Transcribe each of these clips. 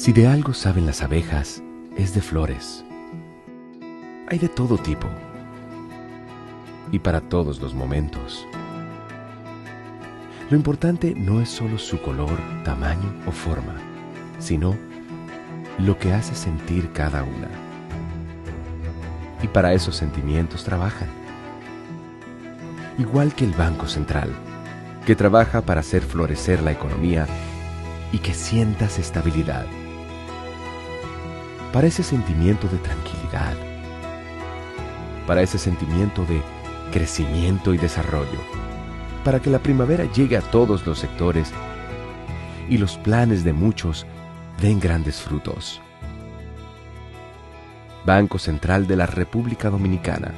Si de algo saben las abejas, es de flores. Hay de todo tipo y para todos los momentos. Lo importante no es solo su color, tamaño o forma, sino lo que hace sentir cada una. Y para esos sentimientos trabajan. Igual que el Banco Central, que trabaja para hacer florecer la economía y que sientas estabilidad. Para ese sentimiento de tranquilidad. Para ese sentimiento de crecimiento y desarrollo. Para que la primavera llegue a todos los sectores y los planes de muchos den grandes frutos. Banco Central de la República Dominicana,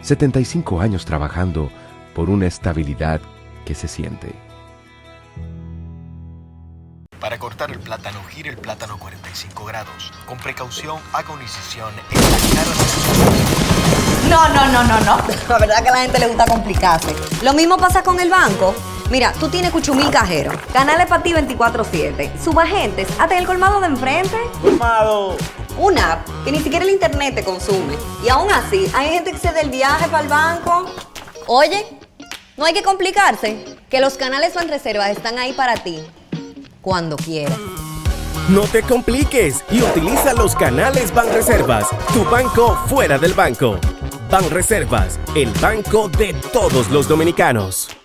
75 años trabajando por una estabilidad que se siente. Para cortar el plátano, gire el plátano 45 grados. Con precaución, haga una incisión en la cara de... No. La verdad es que a la gente le gusta complicarse. Lo mismo pasa con el banco. Mira, tú tienes Cuchumil Cajero, canales para ti 24/7, subagentes, hasta el colmado de enfrente. ¡Colmado! Una app que ni siquiera el internet te consume. Y aún así, hay gente que se da el viaje para el banco. Oye, no hay que complicarse, que los canales Banreservas están ahí para ti, cuando quieras. No te compliques y utiliza los canales Banreservas, tu banco fuera del banco. Banreservas, el banco de todos los dominicanos.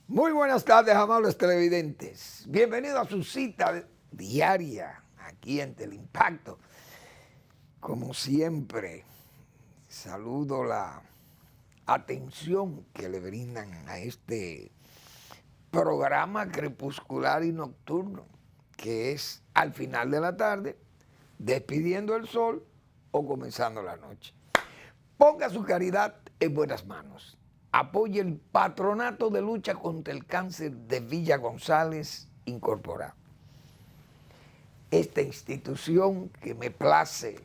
Muy buenas tardes, amables televidentes. Bienvenidos a su cita diaria aquí en Teleimpacto. Como siempre, saludo la atención que le brindan a este programa crepuscular y nocturno, que es al final de la tarde, despidiendo el sol o comenzando la noche. Ponga su caridad en buenas manos. Apoye el Patronato de Lucha contra el Cáncer de Villa González Incorporado. Esta institución que me place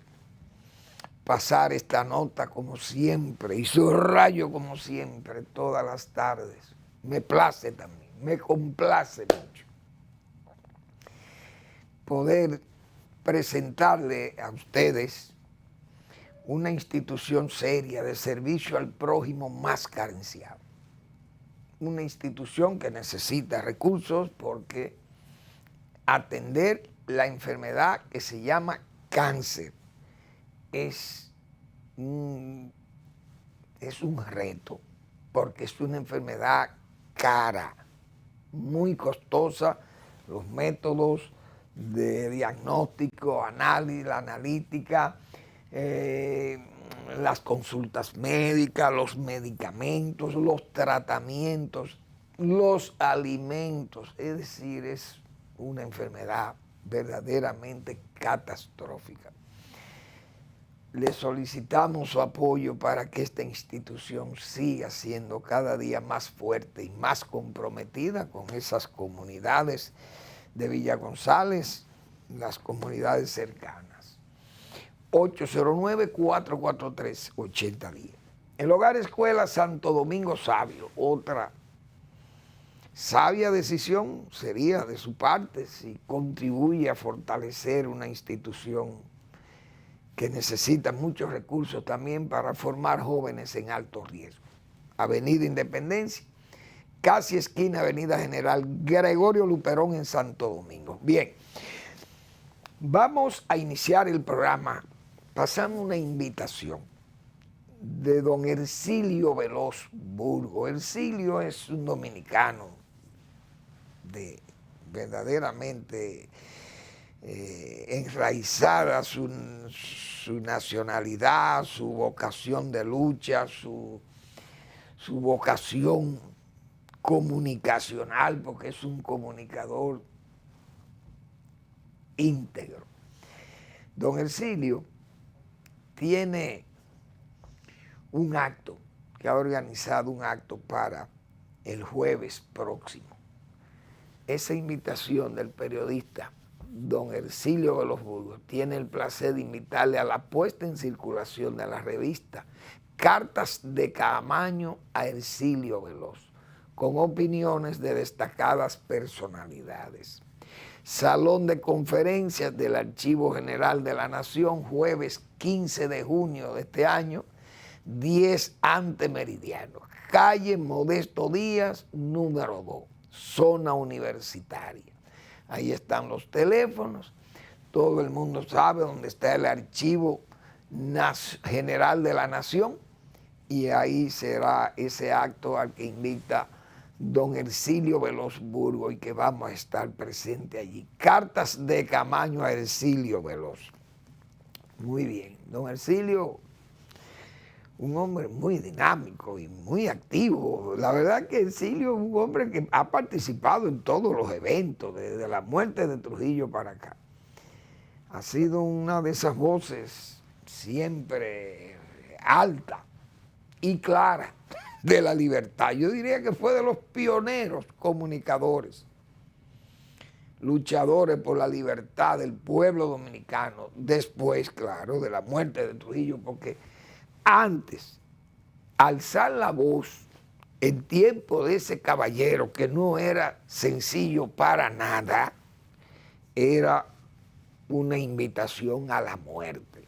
pasar esta nota como siempre y subrayo como siempre todas las tardes. Me place también, me complace mucho poder presentarle a ustedes una institución seria de servicio al prójimo más carenciado. Una institución que necesita recursos porque atender la enfermedad que se llama cáncer es un reto, porque es una enfermedad cara, muy costosa. Los métodos de diagnóstico, análisis, la analítica, las consultas médicas, los medicamentos, los tratamientos, los alimentos, es decir, es una enfermedad verdaderamente catastrófica. Le solicitamos su apoyo para que esta institución siga siendo cada día más fuerte y más comprometida con esas comunidades de Villa González, las comunidades cercanas. 809-443-8010. El Hogar Escuela Santo Domingo Sabio, otra sabia decisión sería de su parte si contribuye a fortalecer una institución que necesita muchos recursos también para formar jóvenes en alto riesgo. Avenida Independencia, casi esquina Avenida General Gregorio Luperón en Santo Domingo. Bien, vamos a iniciar el programa pasando una invitación de don Ercilio Veloz Burgo. Ercilio es un dominicano de verdaderamente enraizada su nacionalidad, su vocación de lucha, su vocación comunicacional, porque es un comunicador íntegro. Don Ercilio tiene un acto, que ha organizado un acto para el jueves próximo, esa invitación del periodista don Ercilio Veloz Burgos tiene el placer de invitarle a la puesta en circulación de la revista Cartas de Camaño a Ercilio Veloz, con opiniones de destacadas personalidades. Salón de conferencias del Archivo General de la Nación, jueves 15 de junio de este año, 10 ante Meridiano, calle Modesto Díaz, número 2, zona universitaria. Ahí están los teléfonos, todo el mundo sabe dónde está el Archivo General de la Nación, y ahí será ese acto al que invita don Ercilio Veloz Burgos y que vamos a estar presentes allí. Cartas de Camaño a Ercilio Veloz. Muy bien, don Ercilio, un hombre muy dinámico y muy activo. La verdad que Ercilio es un hombre que ha participado en todos los eventos, desde la muerte de Trujillo para acá. Ha sido una de esas voces siempre alta y clara de la libertad. Yo diría que fue de los pioneros comunicadores, luchadores por la libertad del pueblo dominicano, después, claro, de la muerte de Trujillo, porque antes, alzar la voz en tiempo de ese caballero, que no era sencillo para nada, era una invitación a la muerte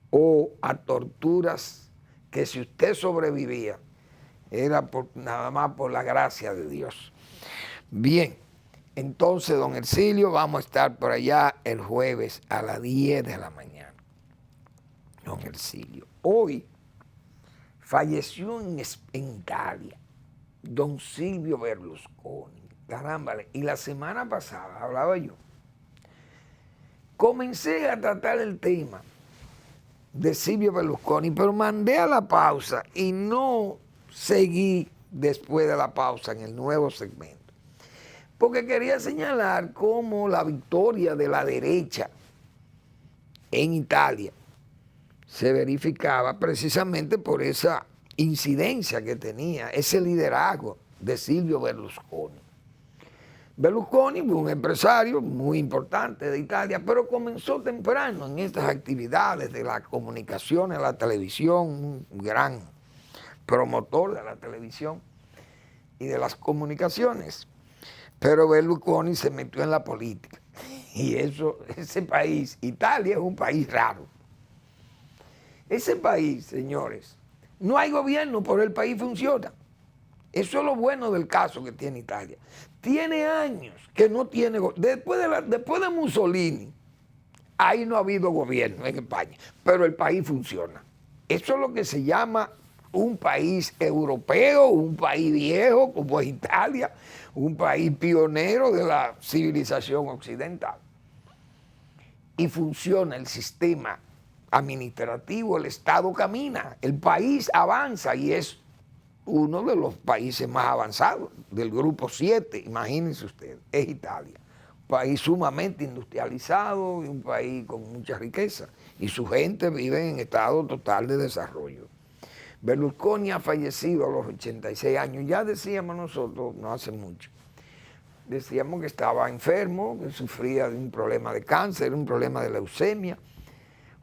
o a torturas que si usted sobrevivía, era nada más por la gracia de Dios. Bien, entonces, don Ercilio, vamos a estar por allá el jueves a las 10 de la mañana. Don Ercilio. Hoy falleció en Italia don Silvio Berlusconi. Caramba, y la semana pasada hablaba yo. Comencé a tratar el tema de Silvio Berlusconi, pero mandé a la pausa y no seguí después de la pausa en el nuevo segmento, porque quería señalar cómo la victoria de la derecha en Italia se verificaba precisamente por esa incidencia que tenía, ese liderazgo de Silvio Berlusconi. Berlusconi fue un empresario muy importante de Italia, pero comenzó temprano en estas actividades de la comunicación, en la televisión, un gran promotor de la televisión y de las comunicaciones. Pero Berlusconi se metió en la política. Y ese país, Italia, es un país raro. Ese país, señores, no hay gobierno, pero el país funciona. Eso es lo bueno del caso que tiene Italia. Tiene años que no tiene gobierno. Después de Mussolini, ahí no ha habido gobierno en España, pero el país funciona. Eso es lo que se llama un país europeo, un país viejo como es Italia, un país pionero de la civilización occidental. Y funciona el sistema administrativo, el Estado camina, el país avanza y es uno de los países más avanzados del grupo 7, imagínense ustedes, es Italia. Un país sumamente industrializado y un país con mucha riqueza. Y su gente vive en estado total de desarrollo. Berlusconi ha fallecido a los 86 años. Ya decíamos nosotros, no hace mucho, decíamos que estaba enfermo, que sufría de un problema de cáncer, un problema de leucemia,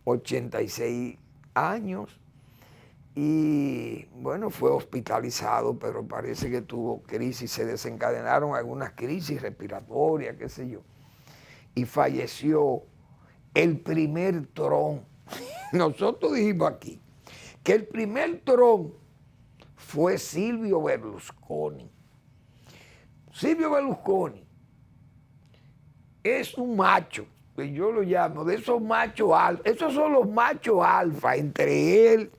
86 años. Y bueno, fue hospitalizado, pero parece que tuvo crisis, se desencadenaron algunas crisis respiratorias, qué sé yo. Y falleció el primer Trump. Nosotros dijimos aquí que el primer Trump fue Silvio Berlusconi. Silvio Berlusconi es un macho, que yo lo llamo, de esos machos alfa. Esos son los machos alfa, entre él,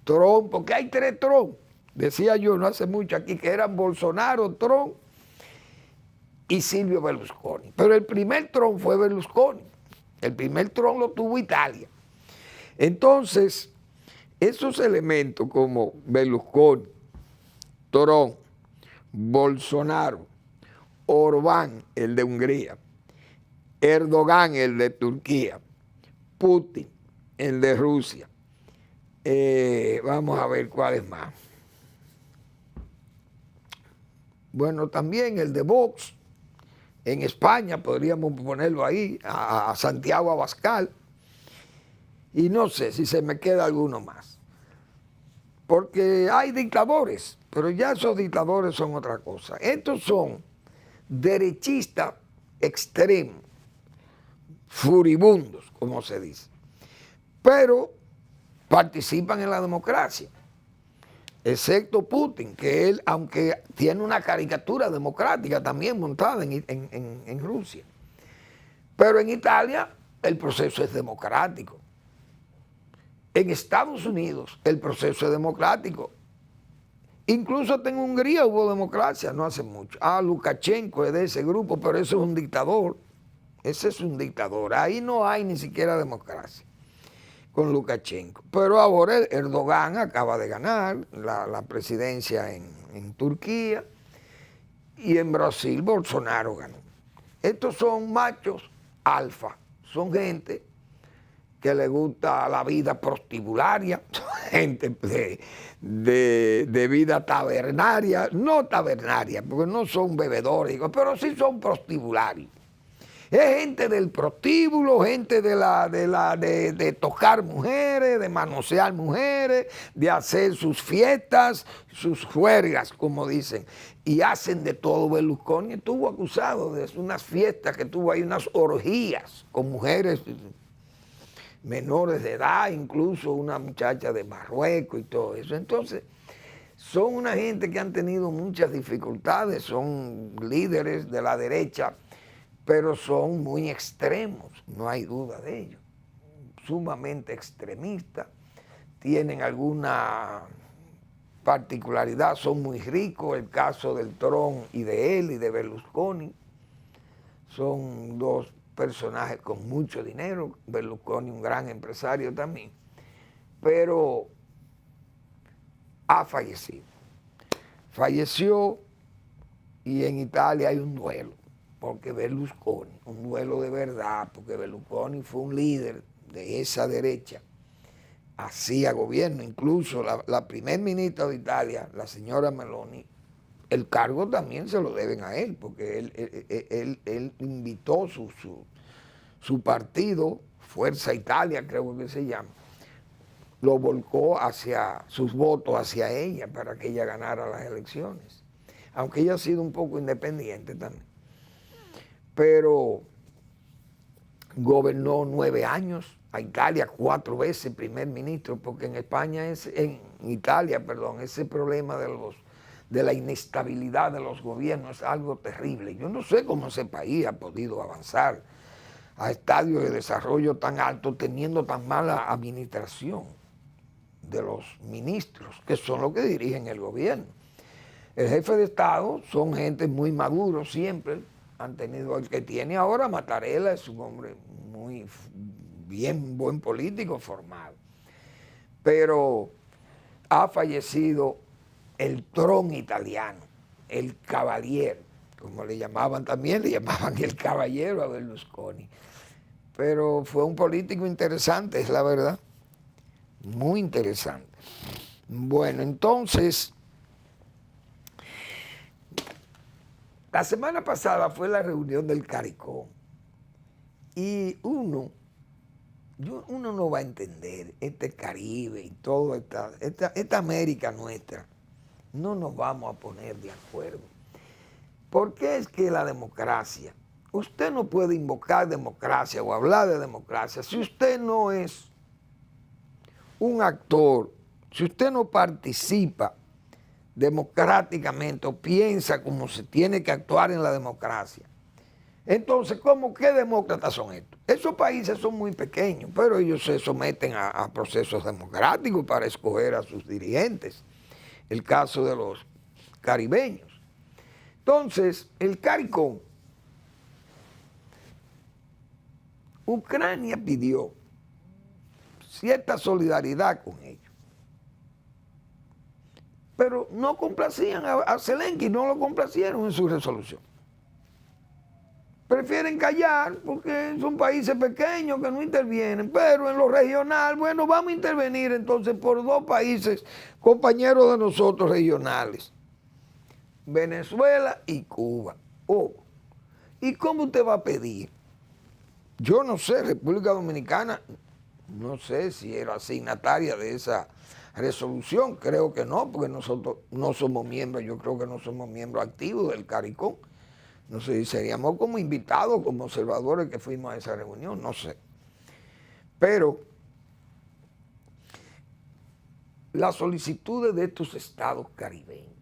Trump, porque hay 3 Trump. Decía yo no hace mucho aquí que eran Bolsonaro, Trump y Silvio Berlusconi. Pero el primer Trump fue Berlusconi. El primer Trump lo tuvo Italia. Entonces, esos elementos como Berlusconi, Trump, Bolsonaro, Orbán, el de Hungría, Erdogan, el de Turquía, Putin, el de Rusia. Vamos a ver cuál es más. Bueno, también el de Vox, en España, podríamos ponerlo ahí, a Santiago Abascal, y no sé si se me queda alguno más. Porque hay dictadores, pero ya esos dictadores son otra cosa. Estos son derechistas extremos, furibundos, como se dice, pero participan en la democracia, excepto Putin, que él, aunque tiene una caricatura democrática también montada en Rusia, pero en Italia el proceso es democrático. En Estados Unidos el proceso es democrático. Incluso en Hungría hubo democracia no hace mucho. Lukashenko es de ese grupo, pero eso es un dictador. Ese es un dictador. Ahí no hay ni siquiera democracia con Lukashenko. Pero ahora Erdogan acaba de ganar la presidencia en Turquía, y en Brasil Bolsonaro ganó. Estos son machos alfa, son gente que le gusta la vida prostibularia, gente de vida tabernaria, no tabernaria, porque no son bebedores, pero sí son prostibularios. Es gente del prostíbulo, gente de tocar mujeres, de manosear mujeres, de hacer sus fiestas, sus juergas, como dicen, y hacen de todo. Berlusconi estuvo acusado de unas fiestas que tuvo ahí, unas orgías con mujeres menores de edad, incluso una muchacha de Marruecos y todo eso. Entonces, son una gente que han tenido muchas dificultades, son líderes de la derecha, pero son muy extremos, no hay duda de ello, sumamente extremistas, tienen alguna particularidad, son muy ricos, el caso del Trump y de él y de Berlusconi, son dos personajes con mucho dinero, Berlusconi un gran empresario también, pero ha fallecido. Falleció, y en Italia hay un duelo, porque Berlusconi, un duelo de verdad, porque Berlusconi fue un líder de esa derecha, hacía gobierno, incluso la primer ministra de Italia, la señora Meloni, el cargo también se lo deben a él, porque él invitó su partido, Fuerza Italia creo que se llama, lo volcó hacia sus votos hacia ella para que ella ganara las elecciones, aunque ella ha sido un poco independiente también. Pero gobernó 9 años a Italia, 4 veces primer ministro, porque en Italia, ese problema de la inestabilidad de los gobiernos es algo terrible. Yo no sé cómo ese país ha podido avanzar a estadios de desarrollo tan altos teniendo tan mala administración de los ministros, que son los que dirigen el gobierno. El jefe de Estado son gente muy maduros siempre, han tenido, el que tiene ahora Mattarella es un hombre muy bien, buen político formado, pero ha fallecido el Tron italiano, el Cavaliere, como le llamaban también, le llamaban el caballero a Berlusconi, pero fue un político interesante, es la verdad, muy interesante. Bueno, entonces, la semana pasada fue la reunión del CARICOM y uno no va a entender este Caribe y toda esta América nuestra, no nos vamos a poner de acuerdo. Porque es que la democracia, usted no puede invocar democracia o hablar de democracia si usted no es un actor, si usted no participa democráticamente o piensa como se tiene que actuar en la democracia. Entonces, ¿qué demócratas son estos? Esos países son muy pequeños, pero ellos se someten a procesos democráticos para escoger a sus dirigentes. El caso de los caribeños. Entonces, el CARICOM, Ucrania pidió cierta solidaridad con ellos, pero no complacían a Zelensky, no lo complacieron en su resolución. Prefieren callar porque son países pequeños que no intervienen, pero en lo regional, bueno, vamos a intervenir entonces por 2 países, compañeros de nosotros regionales. Venezuela y Cuba. Oh, ¿y cómo usted va a pedir? Yo no sé, República Dominicana, no sé si era asignataria de esa resolución, creo que no, porque nosotros no somos miembros, yo creo que no somos miembros activos del CARICOM. No sé si seríamos como invitados, como observadores que fuimos a esa reunión, no sé. Pero las solicitudes de estos estados caribeños,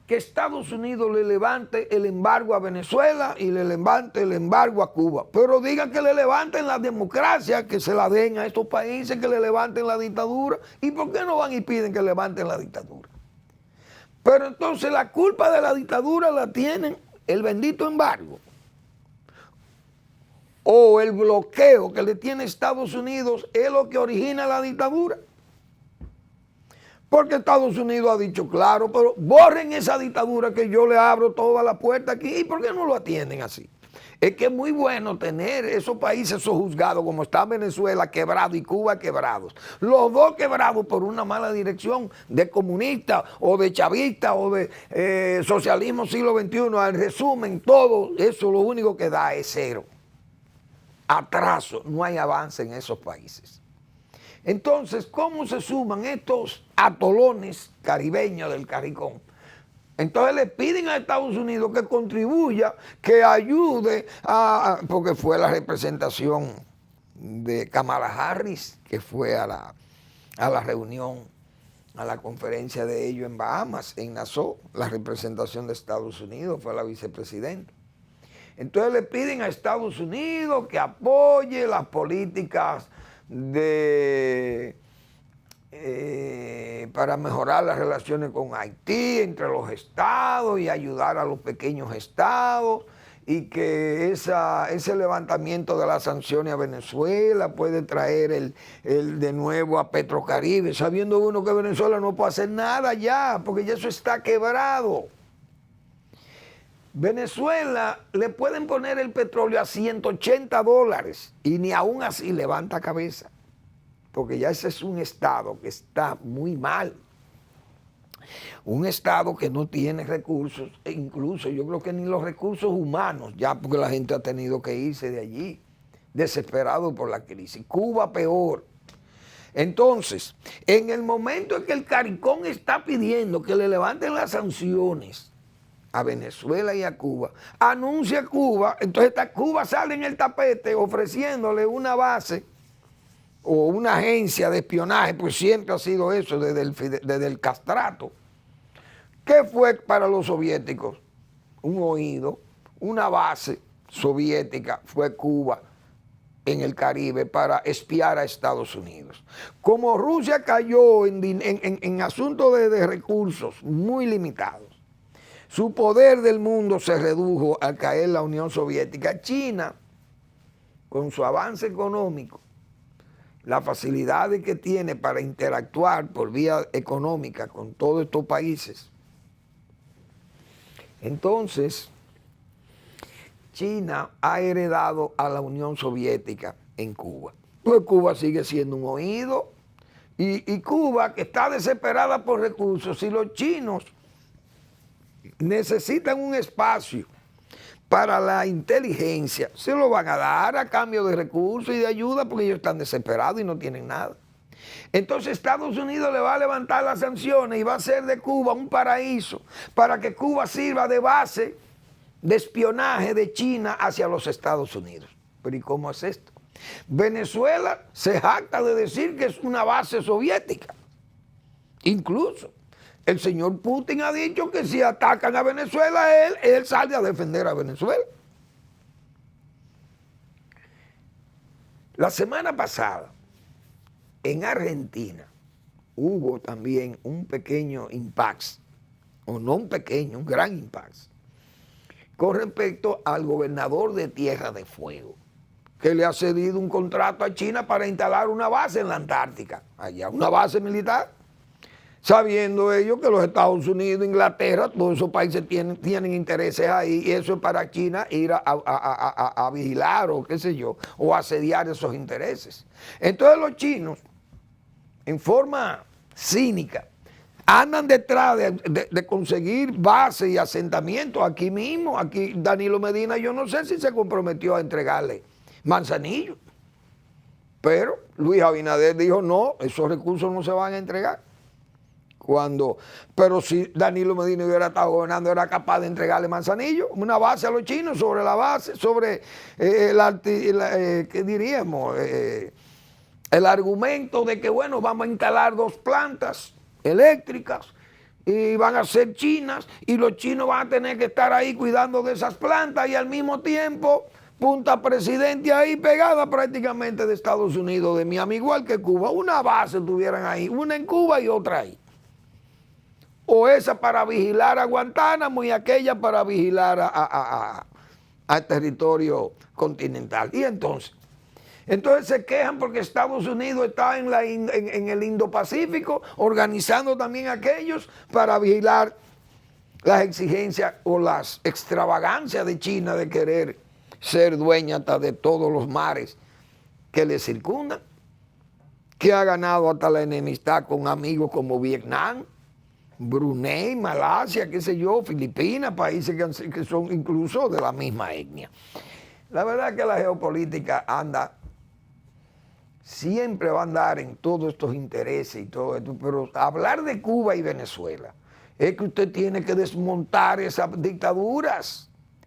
que Estados Unidos le levante el embargo a Venezuela y le levante el embargo a Cuba, pero digan que le levanten la democracia, que se la den a estos países, que le levanten la dictadura. ¿Y por qué no van y piden que levanten la dictadura? Pero entonces la culpa de la dictadura la tienen el bendito embargo o el bloqueo que le tiene Estados Unidos es lo que origina la dictadura. Porque Estados Unidos ha dicho, claro, pero borren esa dictadura que yo le abro toda la puerta aquí. ¿Y por qué no lo atienden así? Es que es muy bueno tener esos países sojuzgados como está Venezuela quebrado y Cuba quebrados. Los dos quebrados por una mala dirección de comunista o de chavista o de socialismo siglo XXI. En resumen, todo eso lo único que da es cero. Atraso, no hay avance en esos países. Entonces, ¿cómo se suman estos atolones caribeños del CARICOM? Entonces le piden a Estados Unidos que contribuya, que ayude, porque fue la representación de Kamala Harris, que fue a la reunión, a la conferencia de ellos en Bahamas, en Nassau, la representación de Estados Unidos, fue la vicepresidenta. Entonces le piden a Estados Unidos que apoye las políticas para mejorar las relaciones con Haití entre los estados y ayudar a los pequeños estados, y que ese levantamiento de las sanciones a Venezuela puede traer de nuevo a Petrocaribe, sabiendo uno que Venezuela no puede hacer nada ya, porque ya eso está quebrado. Venezuela le pueden poner el petróleo a $180 y ni aún así levanta cabeza, porque ya ese es un estado que está muy mal. Un estado que no tiene recursos, e incluso yo creo que ni los recursos humanos, ya porque la gente ha tenido que irse de allí, desesperado por la crisis. Cuba peor. Entonces, en el momento en que el CARICOM está pidiendo que le levanten las sanciones a Venezuela y a Cuba, anuncia Cuba, entonces Cuba sale en el tapete ofreciéndole una base o una agencia de espionaje, pues siempre ha sido eso desde el castrato. ¿Qué fue para los soviéticos? Un oído, una base soviética fue Cuba en el Caribe para espiar a Estados Unidos. Como Rusia cayó en asuntos de recursos muy limitados, su poder del mundo se redujo al caer la Unión Soviética. China, con su avance económico, las facilidades que tiene para interactuar por vía económica con todos estos países. Entonces, China ha heredado a la Unión Soviética en Cuba. Pues Cuba sigue siendo un oído y Cuba, que está desesperada por recursos, si los chinos necesitan un espacio para la inteligencia, se lo van a dar a cambio de recursos y de ayuda porque ellos están desesperados y no tienen nada. Entonces Estados Unidos le va a levantar las sanciones y va a hacer de Cuba un paraíso para que Cuba sirva de base de espionaje de China hacia los Estados Unidos. Pero ¿y cómo es esto? Venezuela se jacta de decir que es una base soviética. Incluso el señor Putin ha dicho que si atacan a Venezuela, él sale a defender a Venezuela. La semana pasada, en Argentina, hubo también un pequeño impasse, o no un pequeño, un gran impasse, con respecto al gobernador de Tierra de Fuego, que le ha cedido un contrato a China para instalar una base en la Antártica, allá, una base militar, sabiendo ellos que los Estados Unidos, Inglaterra, todos esos países tienen intereses ahí, y eso es para China ir a vigilar o qué sé yo, o asediar esos intereses. Entonces los chinos, en forma cínica, andan detrás de conseguir base y asentamiento aquí mismo. Aquí Danilo Medina, yo no sé si se comprometió a entregarle Manzanillo, pero Luis Abinader dijo no, esos recursos no se van a entregar. Pero si Danilo Medina hubiera estado gobernando, era capaz de entregarle Manzanillo, una base a los chinos, sobre la base, sobre ¿qué diríamos? El argumento de que, bueno, vamos a instalar 2 plantas eléctricas y van a ser chinas y los chinos van a tener que estar ahí cuidando de esas plantas y al mismo tiempo Punta Presidente ahí pegada prácticamente de Estados Unidos, de Miami, igual que Cuba. Una base tuvieran ahí, una en Cuba y otra ahí. O esa para vigilar a Guantánamo y aquella para vigilar al territorio continental. Y entonces se quejan porque Estados Unidos está en el Indo-Pacífico, organizando también aquellos para vigilar las exigencias o las extravagancias de China de querer ser dueña hasta de todos los mares que le circundan, que ha ganado hasta la enemistad con amigos como Vietnam, Brunei, Malasia, qué sé yo, Filipinas, países que son incluso de la misma etnia. La verdad es que la geopolítica siempre va a andar en todos estos intereses y todo esto, pero hablar de Cuba y Venezuela es que usted tiene que desmontar esas dictaduras,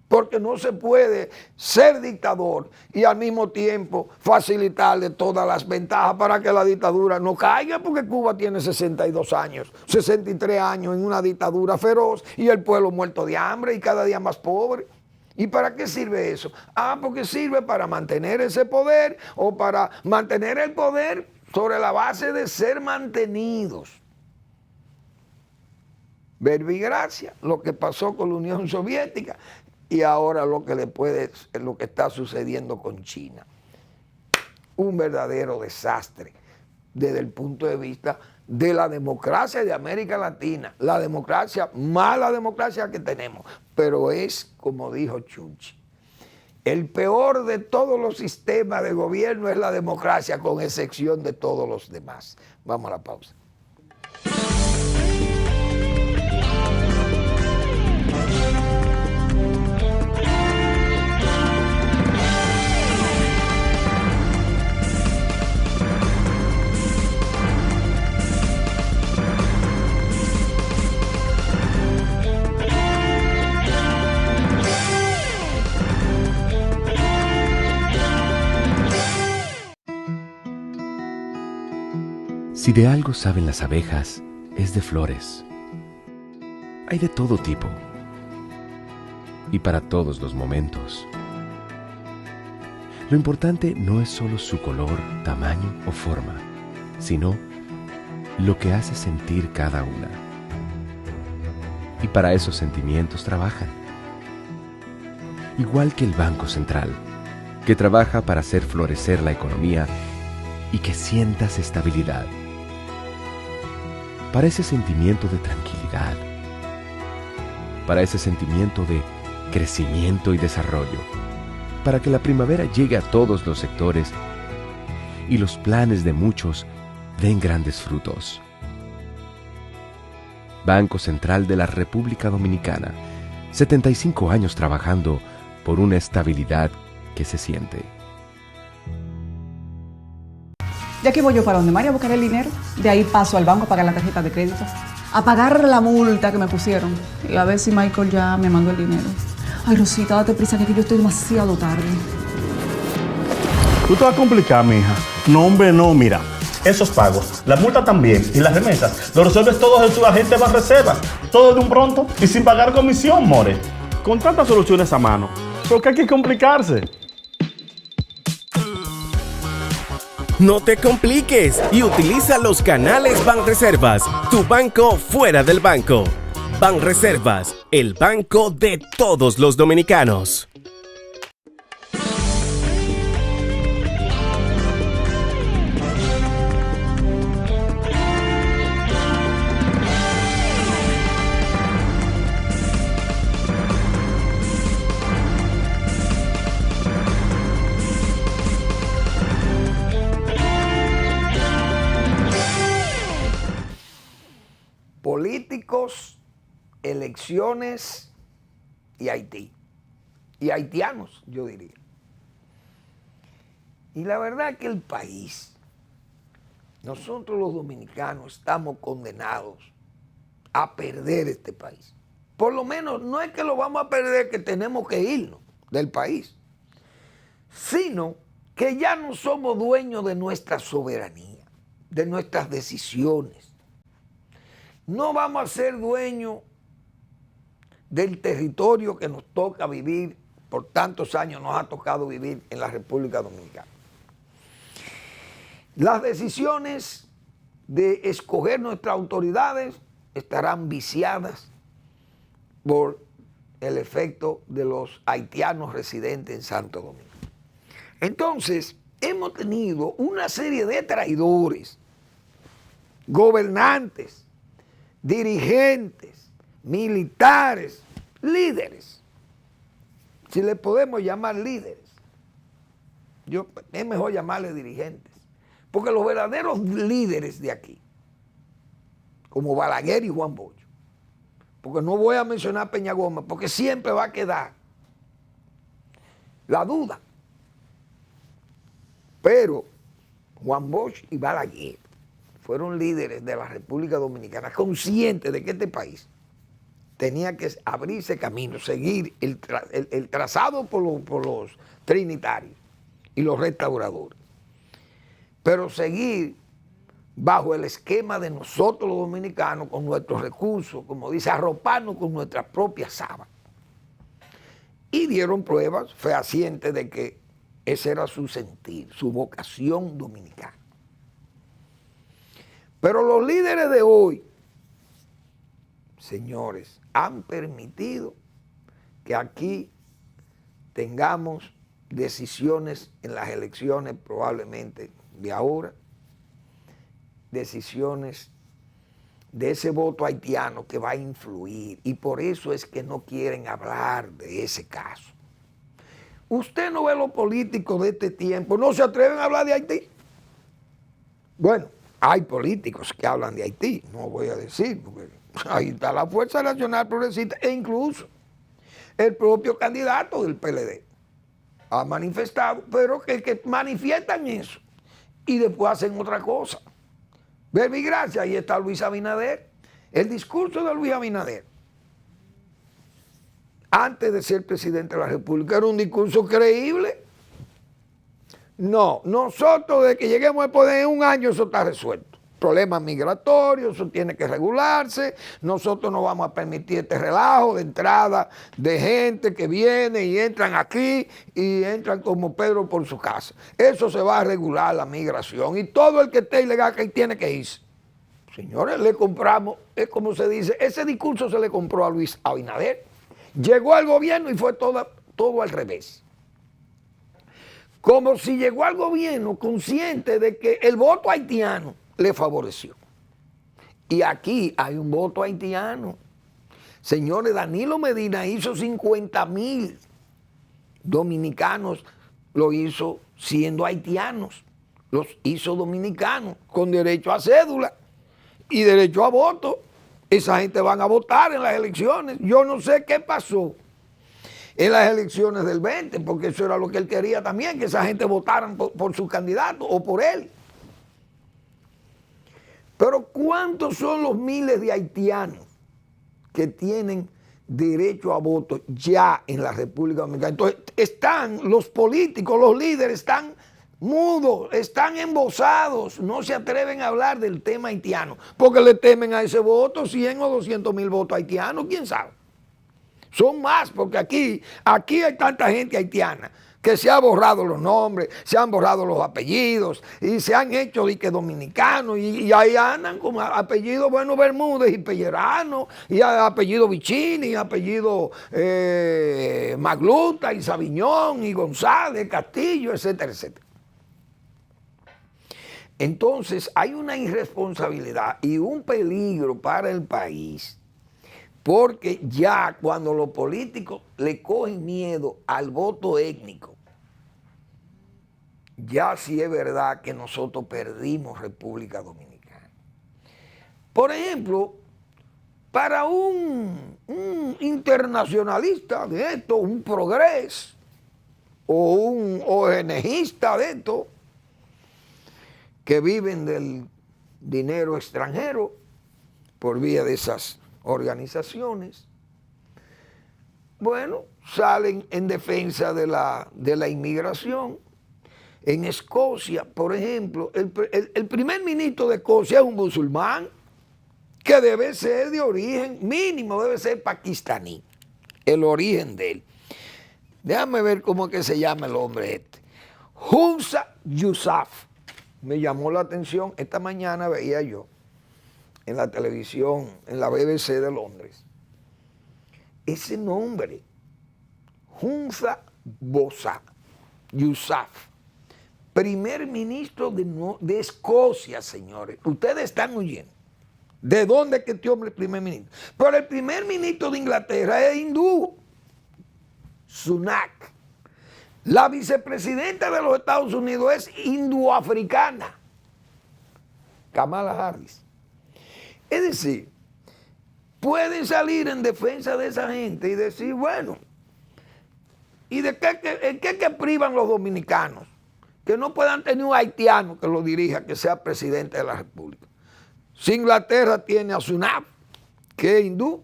porque no se puede ser dictador y al mismo tiempo facilitarle todas las ventajas para que la dictadura no caiga, porque Cuba tiene 62 años, 63 años en una dictadura feroz y el pueblo muerto de hambre y cada día más pobre. ¿Y para qué sirve eso? Porque sirve para mantener ese poder o para mantener el poder sobre la base de ser mantenidos. Verbigracia, lo que pasó con la Unión Soviética y ahora lo que está sucediendo con China. Un verdadero desastre desde el punto de vista de la democracia de América Latina, la democracia, mala democracia que tenemos, pero es, como dijo Chunchi, el peor de todos los sistemas de gobierno es la democracia, con excepción de todos los demás. Vamos a la pausa. Si de algo saben las abejas, es de flores. Hay de todo tipo y para todos los momentos. Lo importante no es solo su color, tamaño o forma, sino lo que hace sentir cada una. Y para esos sentimientos trabajan. Igual que el Banco Central, que trabaja para hacer florecer la economía y que sientas estabilidad. Para ese sentimiento de tranquilidad, para ese sentimiento de crecimiento y desarrollo, para que la primavera llegue a todos los sectores y los planes de muchos den grandes frutos. Banco Central de la República Dominicana, 75 años trabajando por una estabilidad que se siente. Ya que voy yo para donde María a buscar el dinero, de ahí paso al banco a pagar la tarjeta de crédito, a pagar la multa que me pusieron y a ver si Michael ya me mandó el dinero. Ay, Rosita, date prisa que yo estoy demasiado tarde. Tú te vas a complicar, mija. No, hombre, no, mira. Esos pagos, la multa también y las remesas, lo resuelves todo en tu agente de Banreservas. Todo de un pronto y sin pagar comisión, more. Con tantas soluciones a mano, ¿por qué hay que complicarse? No te compliques y utiliza los canales Banreservas, tu banco fuera del banco. Banreservas, el banco de todos los dominicanos. políticos, elecciones y Haití. Y haitianos, yo diría. Y la verdad que el país, nosotros los dominicanos estamos condenados a perder este país. Por lo menos no es que lo vamos a perder, que tenemos que irnos del país, sino que ya no somos dueños de nuestra soberanía, de nuestras decisiones. No vamos a ser dueños del territorio que nos toca vivir, por tantos años nos ha tocado vivir en la República Dominicana. Las decisiones de escoger nuestras autoridades estarán viciadas por el efecto de los haitianos residentes en Santo Domingo. Entonces, hemos tenido una serie de traidores, gobernantes, dirigentes, militares, líderes, si le podemos llamar líderes. Es mejor llamarle dirigentes, porque los verdaderos líderes de aquí, como Balaguer y Juan Bosch, porque no voy a mencionar a Peña Gómez, porque siempre va a quedar la duda. Pero Juan Bosch y Balaguer fueron líderes de la República Dominicana, conscientes de que este país tenía que abrirse camino, seguir el trazado por los trinitarios y los restauradores, pero seguir bajo el esquema de nosotros los dominicanos, con nuestros recursos, como dice, arroparnos con nuestras propias sábanas. Y dieron pruebas fehacientes de que ese era su sentir, su vocación dominicana. Pero los líderes de hoy, señores, han permitido que aquí tengamos decisiones en las elecciones probablemente de ahora, decisiones de ese voto haitiano que va a influir, y por eso es que no quieren hablar de ese caso. Usted no ve los políticos de este tiempo, no se atreven a hablar de Haití. Bueno, hay políticos que hablan de Haití, no voy a decir, porque ahí está la Fuerza Nacional Progresista e incluso el propio candidato del PLD ha manifestado, pero que manifiestan eso y después hacen otra cosa. Verbi Gracia, ahí está Luis Abinader. El discurso de Luis Abinader, antes de ser presidente de la República, era un discurso creíble. No, nosotros de que lleguemos al poder en un año eso está resuelto. Problemas migratorios, eso tiene que regularse. Nosotros no vamos a permitir este relajo de entrada de gente que viene y entran aquí y entran como Pedro por su casa. Eso se va a regular, la migración, y todo el que esté ilegal que tiene que irse. Señores, le compramos, es como se dice, ese discurso se le compró a Luis Abinader. Llegó al gobierno y fue todo al revés. Como si llegó al gobierno consciente de que el voto haitiano le favoreció. Y aquí hay un voto haitiano. Señores, Danilo Medina hizo 50,000 dominicanos, lo hizo siendo haitianos, los hizo dominicanos, con derecho a cédula y derecho a voto. Esa gente van a votar en las elecciones. Yo no sé qué pasó en las elecciones del 20, porque eso era lo que él quería también, que esa gente votaran por su candidato o por él. Pero ¿cuántos son los miles de haitianos que tienen derecho a voto ya en la República Dominicana? Entonces están los políticos, los líderes están mudos, están embosados, no se atreven a hablar del tema haitiano, porque le temen a ese voto, 100 o 200,000 votos haitianos, quién sabe. Son más, porque aquí hay tanta gente haitiana que se ha borrado los nombres, se han borrado los apellidos y se han hecho de que dominicanos y ahí andan con apellidos, bueno, Bermúdez y Pellerano, y apellido Vicini, y apellido Magluta y Sabiñón y González, Castillo, etcétera, etcétera. Entonces hay una irresponsabilidad y un peligro para el país, porque ya cuando los políticos le cogen miedo al voto étnico, ya sí es verdad que nosotros perdimos República Dominicana. Por ejemplo, para un internacionalista de esto, un progres o un ONGista de esto, que viven del dinero extranjero por vía de esas organizaciones, bueno, salen en defensa de la inmigración. En Escocia, por ejemplo, el primer ministro de Escocia es un musulmán que debe ser de origen mínimo, debe ser pakistaní, el origen de él. Déjame ver cómo es que se llama el hombre este. Humza Yousaf. Me llamó la atención, esta mañana veía yo en la televisión, en la BBC de Londres, ese nombre, Humza Yousaf, primer ministro de Escocia, señores. Ustedes están oyendo. ¿De dónde es que este hombre es primer ministro? Pero el primer ministro de Inglaterra es hindú, Sunak. La vicepresidenta de los Estados Unidos es hinduafricana, Kamala Harris. Es decir, pueden salir en defensa de esa gente y decir, bueno, ¿y de qué privan los dominicanos? Que no puedan tener un haitiano que lo dirija, que sea presidente de la República. Si Inglaterra tiene a Sunak, que es hindú,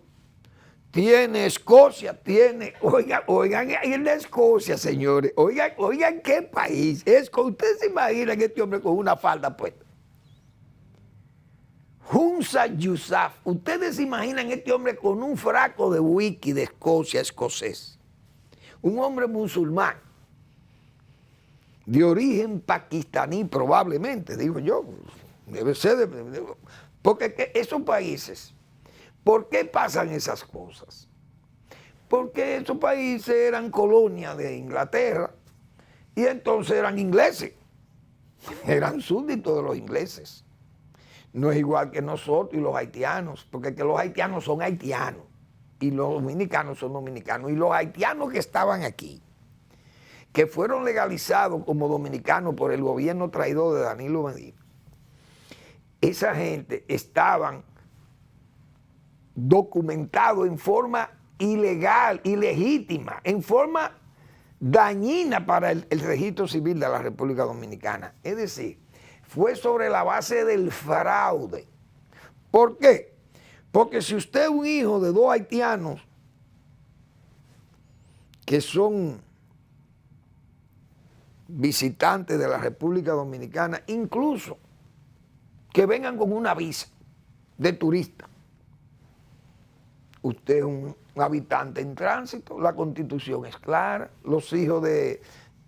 tiene Escocia, tiene, oigan, en la Escocia, señores, oigan qué país. Ustedes se imaginan este hombre con una falda puesta. Humza Yousaf, ustedes se imaginan este hombre con un fraco de whisky de Escocia, escocés. Un hombre musulmán, de origen pakistaní probablemente, digo yo, debe ser, porque esos países, ¿por qué pasan esas cosas? Porque esos países eran colonia de Inglaterra y entonces eran ingleses, eran súbditos de los ingleses. No es igual que nosotros y los haitianos, porque que los haitianos son haitianos y los dominicanos son dominicanos. Y los haitianos que estaban aquí, que fueron legalizados como dominicanos por el gobierno traidor de Danilo Medina, esa gente estaban documentados en forma ilegal, ilegítima, en forma dañina para el registro civil de la República Dominicana. Es decir, fue sobre la base del fraude. ¿Por qué? Porque si usted es un hijo de dos haitianos que son visitantes de la República Dominicana, incluso que vengan con una visa de turista, usted es un habitante en tránsito, la Constitución es clara, los hijos de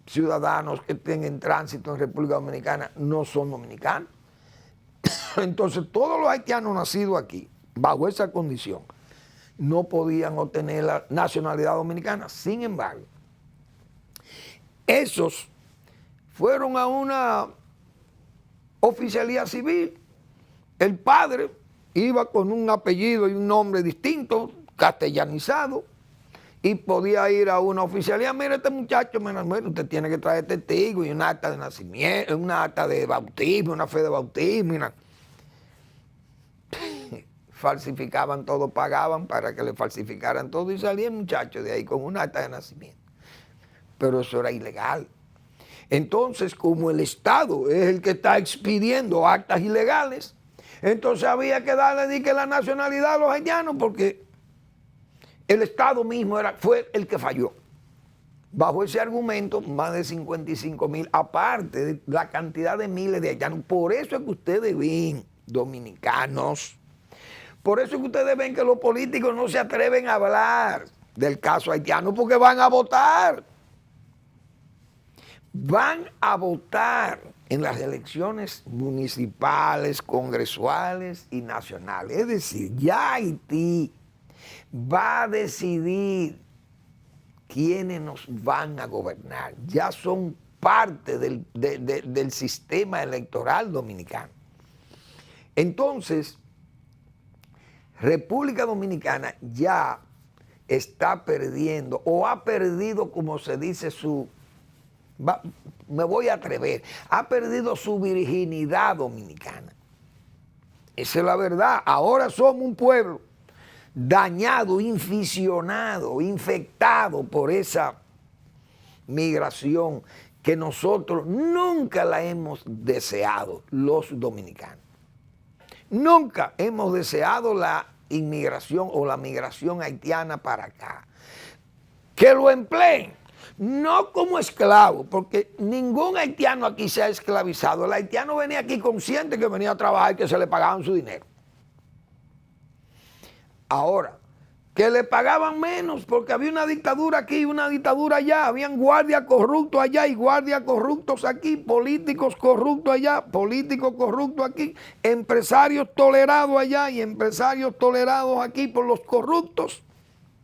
ciudadanos que estén en tránsito en República Dominicana no son dominicanos. Entonces todos los haitianos nacidos aquí, bajo esa condición, no podían obtener la nacionalidad dominicana. Sin embargo, esos fueron a una oficialía civil. El padre iba con un apellido y un nombre distinto, castellanizado, y podía ir a una oficialía. Mira, este muchacho, bueno, usted tiene que traer testigo y un acta de nacimiento, un acta de bautismo, una fe de bautismo. Falsificaban todo, pagaban para que le falsificaran todo y salía el muchacho de ahí con un acta de nacimiento. Pero eso era ilegal. Entonces, como el Estado es el que está expidiendo actas ilegales, entonces había que darle la nacionalidad a los haitianos porque el Estado mismo fue el que falló. Bajo ese argumento, más de 55,000, aparte de la cantidad de miles de haitianos. Por eso es que ustedes ven, dominicanos, por eso es que ustedes ven que los políticos no se atreven a hablar del caso haitiano, porque van a votar. Van a votar en las elecciones municipales, congresuales y nacionales. Es decir, ya Haití va a decidir quiénes nos van a gobernar. Ya son parte del sistema electoral dominicano. Entonces, República Dominicana ya está perdiendo, o ha perdido, como se dice, me voy a atrever, ha perdido su virginidad dominicana. Esa es la verdad. Ahora somos un pueblo dañado, inficionado, infectado por esa migración que nosotros nunca la hemos deseado, los dominicanos. Nunca hemos deseado la inmigración o la migración haitiana para acá. Que lo empleen, no como esclavo, porque ningún haitiano aquí se ha esclavizado. El haitiano venía aquí consciente que venía a trabajar y que se le pagaban su dinero. Ahora, que le pagaban menos porque había una dictadura aquí y una dictadura allá, habían guardias corruptos allá y guardias corruptos aquí, políticos corruptos allá, políticos corruptos aquí, empresarios tolerados allá y empresarios tolerados aquí por los corruptos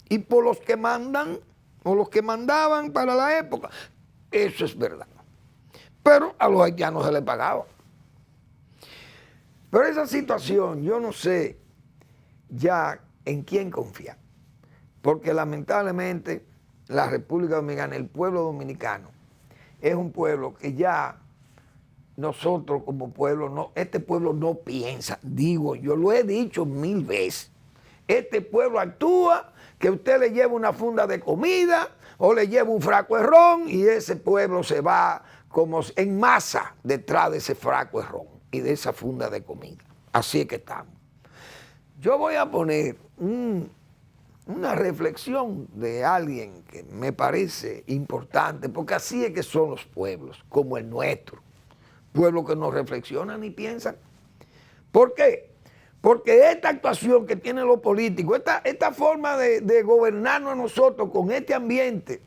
y por los que mandan o los que mandaban para la época. Eso es verdad. Pero a los haitianos se les pagaba. Pero esa situación, yo no sé ya en quién confiar. Porque lamentablemente la República Dominicana, el pueblo dominicano, es un pueblo que ya nosotros como pueblo, no, este pueblo no piensa, digo, yo lo he dicho 1000 veces. Este pueblo actúa que usted le lleva una funda de comida o le lleva un frasco de ron y ese pueblo se va como en masa detrás de ese frasco de ron y de esa funda de comida. Así es que estamos. Yo voy a poner una reflexión de alguien que me parece importante, porque así es que son los pueblos, como el nuestro. Pueblos que no reflexionan ni piensan. ¿Por qué? Porque esta actuación que tienen los políticos, esta forma de gobernarnos a nosotros con este ambiente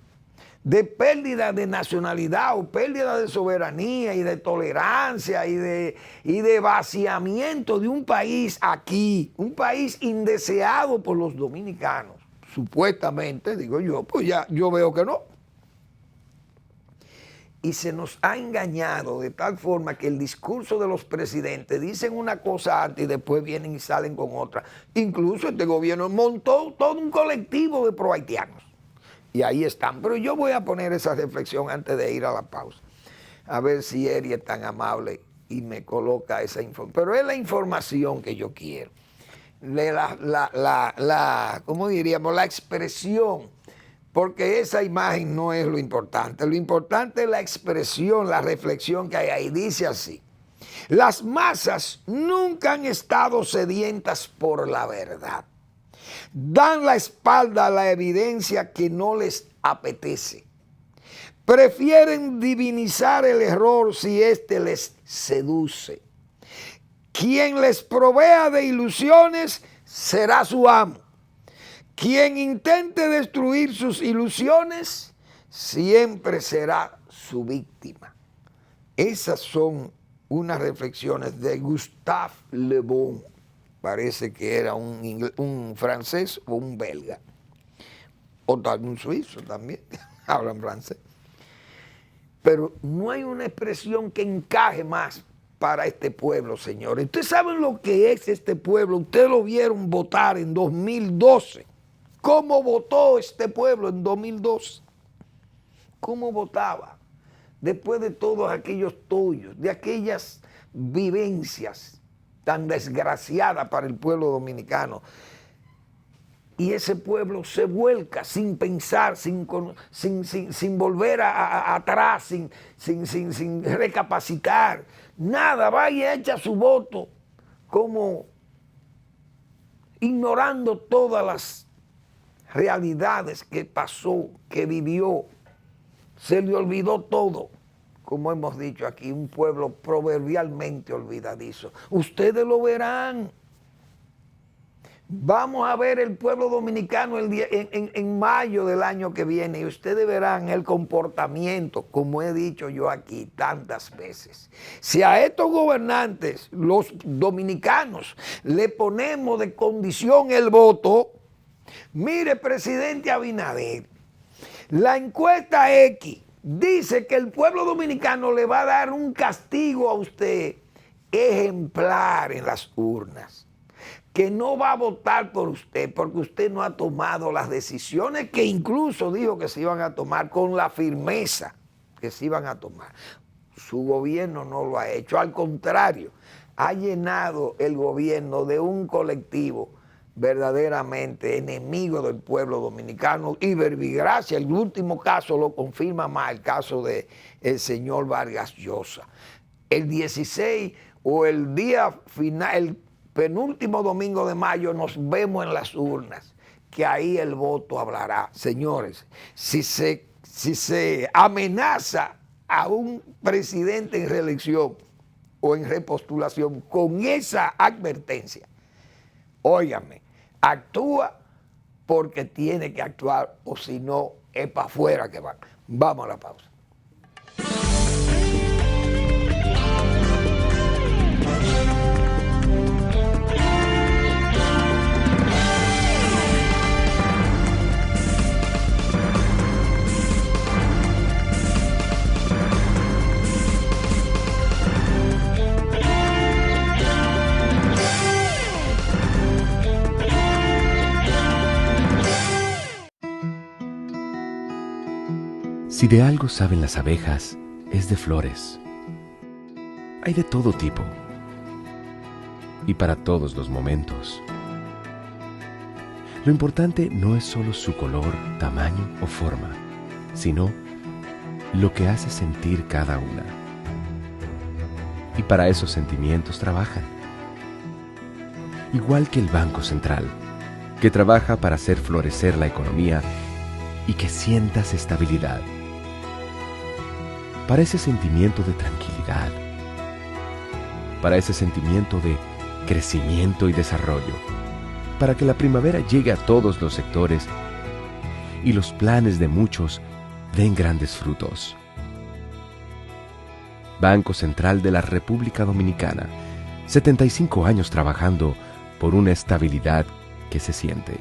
de pérdida de nacionalidad o pérdida de soberanía y de tolerancia y de vaciamiento de un país aquí, un país indeseado por los dominicanos, supuestamente, digo yo, pues ya yo veo que no. Y se nos ha engañado de tal forma que el discurso de los presidentes dicen una cosa antes y después vienen y salen con otra. Incluso este gobierno montó todo un colectivo de pro-haitianos. Y ahí están. Pero yo voy a poner esa reflexión antes de ir a la pausa. A ver si Eri es tan amable y me coloca esa información. Pero es la información que yo quiero. ¿Cómo diríamos? La expresión. Porque esa imagen no es lo importante. Lo importante es la expresión, la reflexión que hay ahí. Dice así. Las masas nunca han estado sedientas por la verdad. Dan la espalda a la evidencia que no les apetece. Prefieren divinizar el error si éste les seduce. Quien les provea de ilusiones será su amo. Quien intente destruir sus ilusiones siempre será su víctima. Esas son unas reflexiones de Gustave Le Bon. Parece que era un francés o un belga. O tal vez un suizo también, hablan francés. Pero no hay una expresión que encaje más para este pueblo, señores. Ustedes saben lo que es este pueblo. Ustedes lo vieron votar en 2012. ¿Cómo votó este pueblo en 2012? ¿Cómo votaba? Después de todos aquellos tollos, de aquellas vivencias tan desgraciada para el pueblo dominicano. Y ese pueblo se vuelca sin pensar, sin volver atrás, sin recapacitar. Nada, va y echa su voto como ignorando todas las realidades que pasó, que vivió. Se le olvidó todo. Como hemos dicho aquí, un pueblo proverbialmente olvidadizo. Ustedes lo verán. Vamos a ver el pueblo dominicano en mayo del año que viene y ustedes verán el comportamiento, como he dicho yo aquí tantas veces. Si a estos gobernantes, los dominicanos, le ponemos de condición el voto, mire, presidente Abinader, la encuesta X dice que el pueblo dominicano le va a dar un castigo a usted ejemplar en las urnas, que no va a votar por usted porque usted no ha tomado las decisiones que incluso dijo que se iban a tomar con la firmeza que se iban a tomar. Su gobierno no lo ha hecho, al contrario, ha llenado el gobierno de un colectivo verdaderamente enemigo del pueblo dominicano, y verbigracia, el último caso lo confirma más, el caso del señor Vargas Llosa. El 16 o el día final, el penúltimo domingo de mayo, nos vemos en las urnas, que ahí el voto hablará. Señores, si se amenaza a un presidente en reelección o en repostulación con esa advertencia, óigame, actúa porque tiene que actuar, o si no, es para afuera que van. Vamos a la pausa. Si de algo saben las abejas, es de flores. Hay de todo tipo y para todos los momentos. Lo importante no es solo su color, tamaño o forma, sino lo que hace sentir cada una. Y para esos sentimientos trabajan. Igual que el Banco Central, que trabaja para hacer florecer la economía y que sientas estabilidad. Para ese sentimiento de tranquilidad, para ese sentimiento de crecimiento y desarrollo, para que la primavera llegue a todos los sectores y los planes de muchos den grandes frutos. Banco Central de la República Dominicana, 75 años trabajando por una estabilidad que se siente.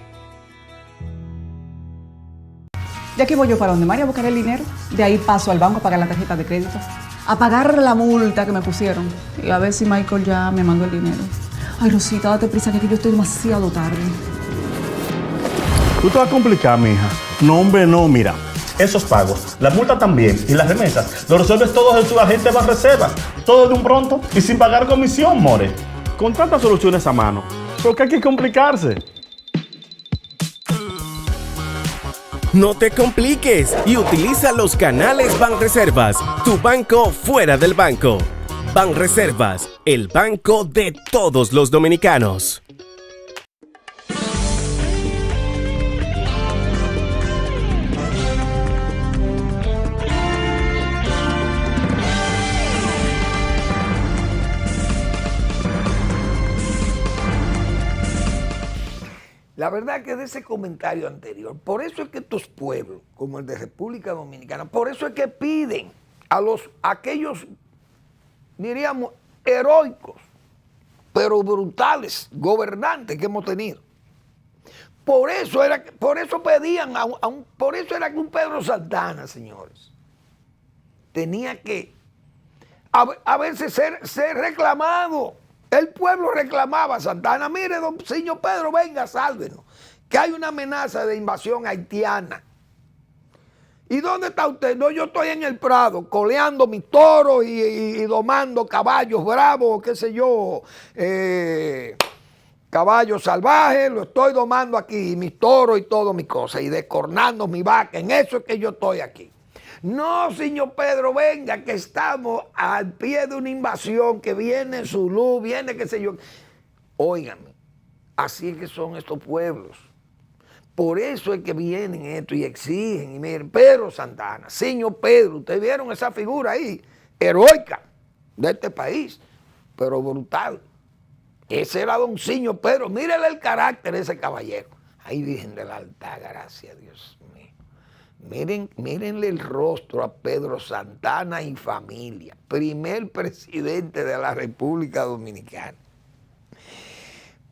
Ya que voy yo para donde María a buscar el dinero, de ahí paso al banco a pagar la tarjeta de crédito, a pagar la multa que me pusieron y a ver si Michael ya me mandó el dinero. Ay, Rosita, date prisa que yo estoy demasiado tarde. Tú te vas a complicar, mija. No, hombre, no, mira. Esos pagos, la multa también y las remesas, lo resuelves todos en tu agente Banreservas. Todo de un pronto y sin pagar comisión, more. Con tantas soluciones a mano, ¿por qué hay que complicarse? No te compliques y utiliza los canales Banreservas, tu banco fuera del banco. Banreservas, el banco de todos los dominicanos. La verdad que de ese comentario anterior, por eso es que estos pueblos, como el de República Dominicana, por eso es que piden a aquellos, diríamos, heroicos, pero brutales gobernantes que hemos tenido. Por eso pedían, por eso era que un Pedro Santana, señores, tenía que haberse ser reclamado. El pueblo reclamaba a Santana: mire, don señor Pedro, venga, sálvenos, que hay una amenaza de invasión haitiana. ¿Y dónde está usted? No, yo estoy en el Prado, coleando mis toros y domando caballos bravos, qué sé yo, caballos salvajes, lo estoy domando aquí, mis toros y todo mis cosas, y descornando mi vaca, en eso es que yo estoy aquí. No, señor Pedro, venga, que estamos al pie de una invasión, que viene Zulú, viene qué sé yo. Óigame, así es que son estos pueblos. Por eso es que vienen esto y exigen. Y miren, Pedro Santana, señor Pedro, ustedes vieron esa figura ahí, heroica de este país, pero brutal. Ese era don señor Pedro, mírele el carácter de ese caballero. Ahí Virgen de la Alta Gracia, Dios mío. Mírenle el rostro a Pedro Santana y familia, primer presidente de la República Dominicana.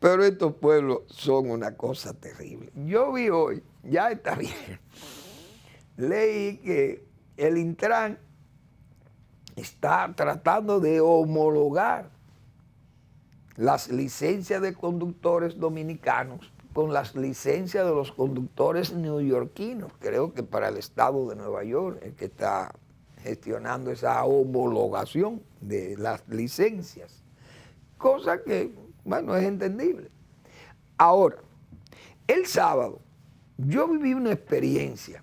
Pero estos pueblos son una cosa terrible. Yo vi hoy, ya está bien, leí que el Intran está tratando de homologar las licencias de conductores dominicanos con las licencias de los conductores neoyorquinos. Creo que para el estado de Nueva York, el que está gestionando esa homologación de las licencias. Cosa que, bueno, es entendible. Ahora, El sábado yo viví una experiencia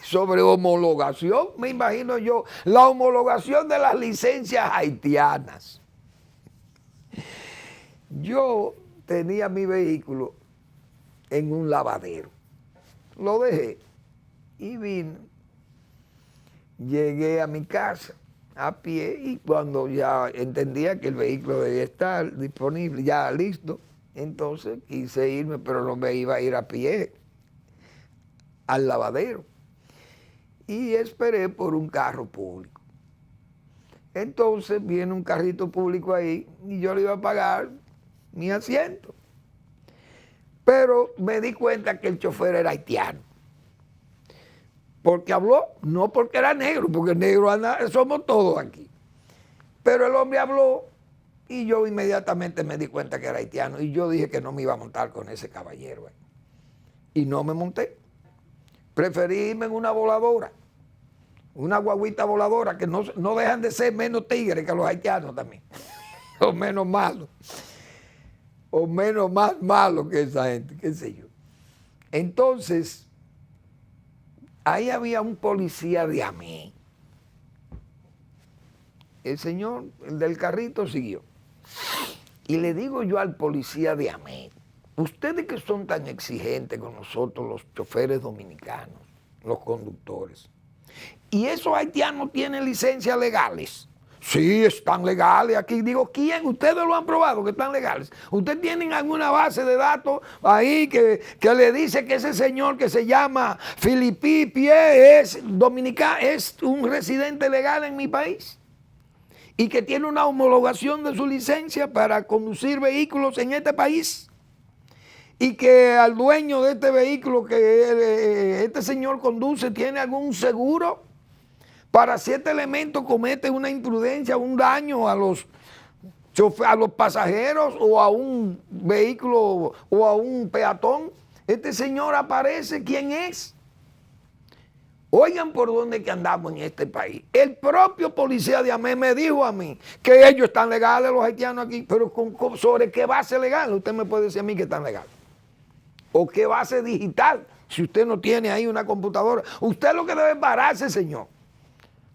sobre homologación, me imagino yo, la homologación de las licencias haitianas. Yo tenía mi vehículo en un lavadero, lo dejé y vine, llegué a mi casa a pie y cuando ya entendía que el vehículo debía estar disponible, ya listo, entonces quise irme, pero no me iba a ir a pie al lavadero. Y esperé por un carro público. Entonces viene un carrito público ahí y yo le iba a pagar mi asiento. Pero me di cuenta que el chofer era haitiano. Porque habló, no porque era negro, porque negro somos todos aquí. Pero el hombre habló y yo inmediatamente me di cuenta que era haitiano. Y yo dije que no me iba a montar con ese caballero. Y no me monté. Preferí irme en una voladora. Una guaguita voladora que no dejan de ser menos tigres que los haitianos también. O menos malos. O menos más malos que esa gente, qué sé yo. Entonces, ahí había un policía de Amén. El señor, el del carrito, siguió. Y le digo yo al policía de Amén, ustedes que son tan exigentes con nosotros, los choferes dominicanos, los conductores, ¿y esos haitianos tienen licencias legales? Sí, están legales. Aquí digo, ¿quién? ¿Ustedes lo han probado que están legales? ¿Ustedes tienen alguna base de datos ahí que le dice que ese señor que se llama Filipe Pie es dominicano, es un residente legal en mi país? Y que tiene una homologación de su licencia para conducir vehículos en este país. Y que al dueño de este vehículo que este señor conduce tiene algún seguro para si este elemento comete una imprudencia, un daño a los pasajeros o a un vehículo o a un peatón. Este señor aparece, ¿quién es? Oigan por dónde que andamos en este país. El propio policía de Amén me dijo a mí que ellos están legales, los haitianos aquí, pero ¿sobre qué base legal? Usted me puede decir a mí que están legales. ¿O qué base digital? Si usted no tiene ahí una computadora. Usted lo que debe es pararse, señor.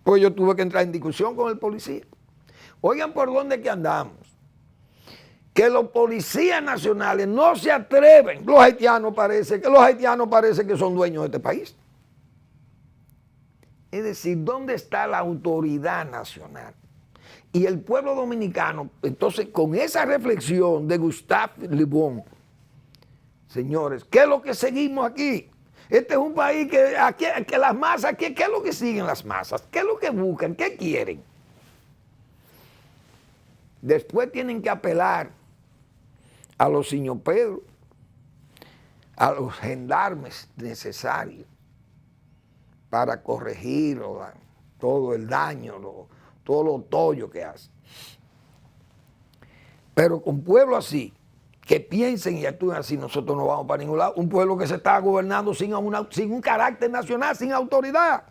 Pues yo tuve que entrar en discusión con el policía. Oigan por dónde que andamos. Que los policías nacionales no se atreven. Los haitianos parece que son dueños de este país. Es decir, ¿dónde está la autoridad nacional? Y el pueblo dominicano, entonces, con esa reflexión de Gustave Le Bon, señores, ¿qué es lo que seguimos aquí? Este es un país que las masas, ¿qué es lo que siguen las masas? ¿Qué es lo que buscan? ¿Qué quieren? Después tienen que apelar a los señor Pedro, a los gendarmes necesarios para corregir todo el daño, todo lo tollo que hacen. Pero con pueblo así, que piensen y actúen así, nosotros no vamos para ningún lado. Un pueblo que se está gobernando sin un carácter nacional, sin autoridad.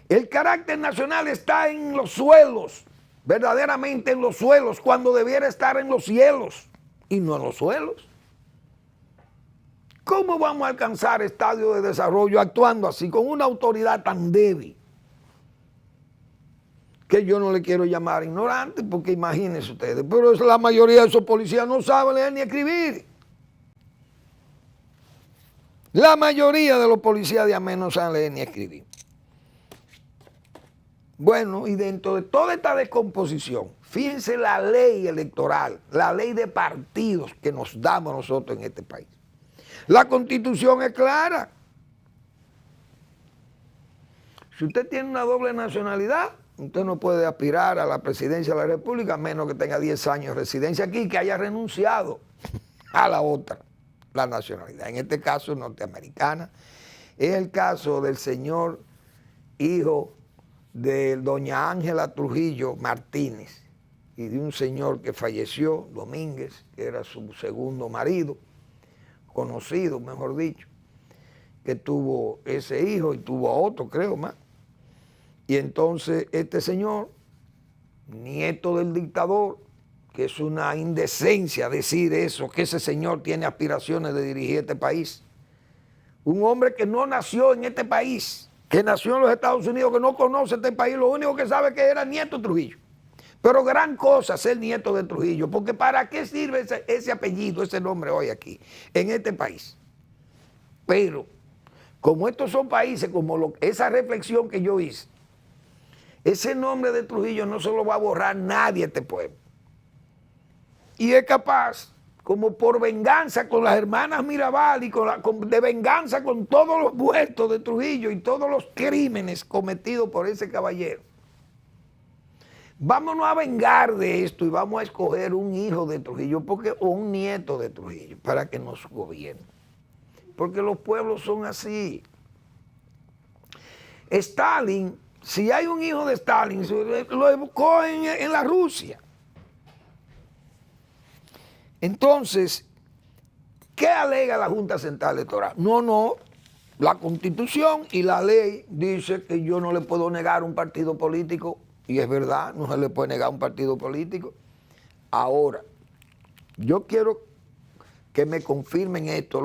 El carácter nacional está en los suelos, verdaderamente en los suelos, cuando debiera estar en los cielos y no en los suelos. ¿Cómo vamos a alcanzar estadios de desarrollo actuando así, con una autoridad tan débil? Que yo no le quiero llamar ignorante, porque imagínense ustedes, pero la mayoría de esos policías no saben leer ni escribir. La mayoría de los policías de Amén no saben leer ni escribir. Bueno, y dentro de toda esta descomposición, fíjense la ley electoral, la ley de partidos que nos damos nosotros en este país. La Constitución es clara. Si usted tiene una doble nacionalidad, usted no puede aspirar a la presidencia de la República a menos que tenga 10 años de residencia aquí y que haya renunciado a la otra, la nacionalidad. En este caso norteamericana. Es el caso del señor hijo de doña Ángela Trujillo Martínez y de un señor que falleció, Domínguez, que era su segundo marido, conocido, mejor dicho, que tuvo ese hijo y tuvo otro, creo, más. Y entonces este señor, nieto del dictador, que es una indecencia decir eso, que ese señor tiene aspiraciones de dirigir este país. Un hombre que no nació en este país, que nació en los Estados Unidos, que no conoce este país, lo único que sabe es que era nieto de Trujillo. Pero gran cosa ser nieto de Trujillo, porque ¿para qué sirve ese apellido, ese nombre hoy aquí, en este país? Pero, como estos son países, como esa reflexión que yo hice, ese nombre de Trujillo no se lo va a borrar nadie a este pueblo. Y es capaz, como por venganza con las hermanas Mirabal y de venganza con todos los muertos de Trujillo y todos los crímenes cometidos por ese caballero. Vámonos a vengar de esto y vamos a escoger un hijo de Trujillo o un nieto de Trujillo para que nos gobierne. Porque los pueblos son así. Stalin, si hay un hijo de Stalin, lo evocó en la Rusia. Entonces, ¿qué alega la Junta Central Electoral? No, la Constitución y la ley dice que yo no le puedo negar un partido político, y es verdad, no se le puede negar un partido político. Ahora, yo quiero que me confirmen esto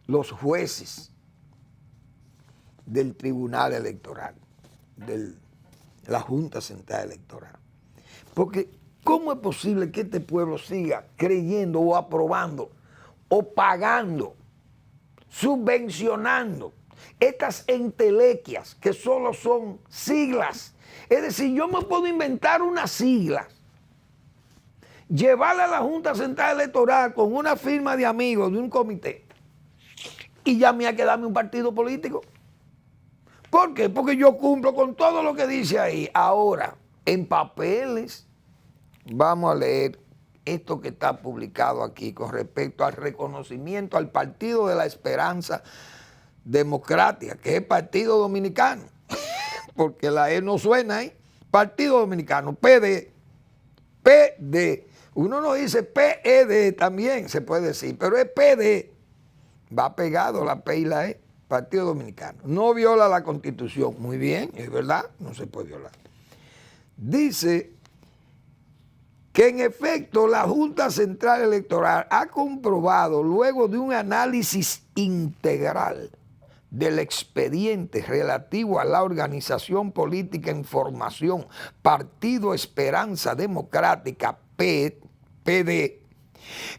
los jueces del Tribunal Electoral, de la Junta Central Electoral. Porque ¿cómo es posible que este pueblo siga creyendo o aprobando o pagando, subvencionando estas entelequias que solo son siglas? Es decir, yo me puedo inventar unas siglas, llevarla a la Junta Central Electoral con una firma de amigos de un comité y ya me ha que darme un partido político. ¿Por qué? Porque yo cumplo con todo lo que dice ahí. Ahora, en papeles, vamos a leer esto que está publicado aquí con respecto al reconocimiento al Partido de la Esperanza Democrática, que es Partido Dominicano, porque la E no suena ahí. Partido Dominicano, PD. Uno no dice PED, también se puede decir, pero es PD. Va pegado la P y la E. Partido Dominicano. No viola la Constitución. Muy bien, es verdad, no se puede violar. Dice que en efecto la Junta Central Electoral ha comprobado, luego de un análisis integral del expediente relativo a la organización política en formación Partido Esperanza Democrática, PD,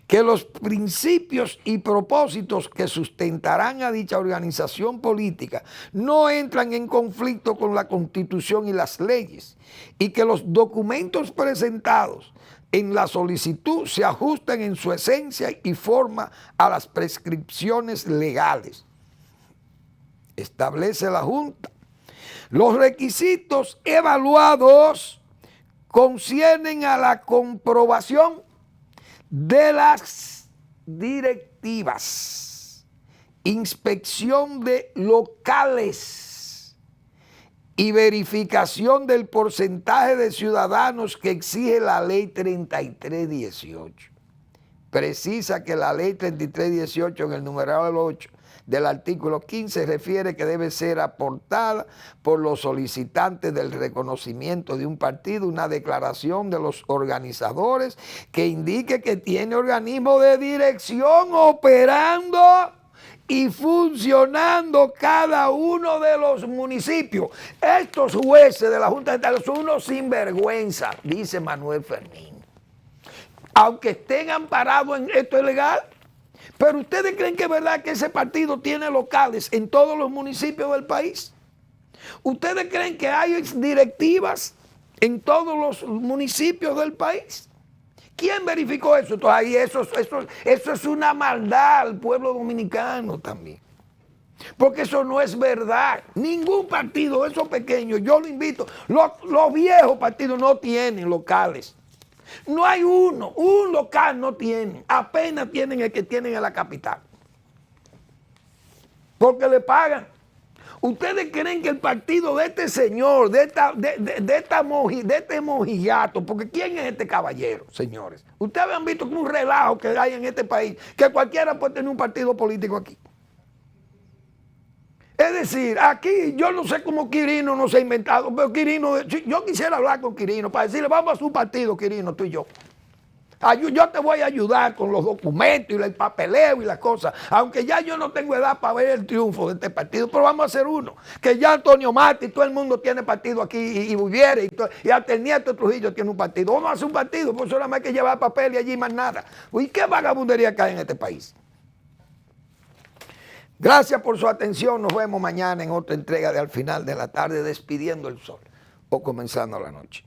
que los principios y propósitos que sustentarán a dicha organización política no entran en conflicto con la Constitución y las leyes, y que los documentos presentados en la solicitud se ajustan en su esencia y forma a las prescripciones legales. Establece la Junta. Los requisitos evaluados conciernen a la comprobación de las directivas, inspección de locales y verificación del porcentaje de ciudadanos que exige la ley 3318. Precisa que la ley 3318 en el numeral 8 del artículo 15 refiere que debe ser aportada por los solicitantes del reconocimiento de un partido una declaración de los organizadores que indique que tiene organismo de dirección operando y funcionando cada uno de los municipios. Estos jueces de la Junta Central son unos sinvergüenza, dice Manuel Fermín. Aunque estén amparados en esto es legal. Pero ¿ustedes creen que es verdad que ese partido tiene locales en todos los municipios del país? ¿Ustedes creen que hay directivas en todos los municipios del país? ¿Quién verificó eso? Entonces ahí eso es una maldad al pueblo dominicano también. Porque eso no es verdad. Ningún partido, esos pequeños, yo lo invito, los viejos partidos no tienen locales. No hay un local no tienen, apenas tienen el que tienen en la capital. Porque le pagan. ¿Ustedes creen que el partido de este señor, de este mojigato, porque quién es este caballero, señores? Ustedes han visto que un relajo que hay en este país, que cualquiera puede tener un partido político aquí. Es decir, aquí yo no sé cómo Quirino no se ha inventado, pero Quirino, yo quisiera hablar con Quirino para decirle, vamos a su partido, Quirino, tú y yo. Yo te voy a ayudar con los documentos y el papeleo y las cosas, aunque ya yo no tengo edad para ver el triunfo de este partido, pero vamos a hacer uno, que ya Antonio Mati, todo el mundo tiene partido aquí, y Buviere, y hasta el nieto de Trujillo tiene un partido. Vamos a hacer un partido, pues solamente hay que llevar papel y allí más nada. ¿Y qué vagabundería cae en este país? Gracias por su atención, nos vemos mañana en otra entrega de Al Final de la Tarde, despidiendo el sol o comenzando la noche.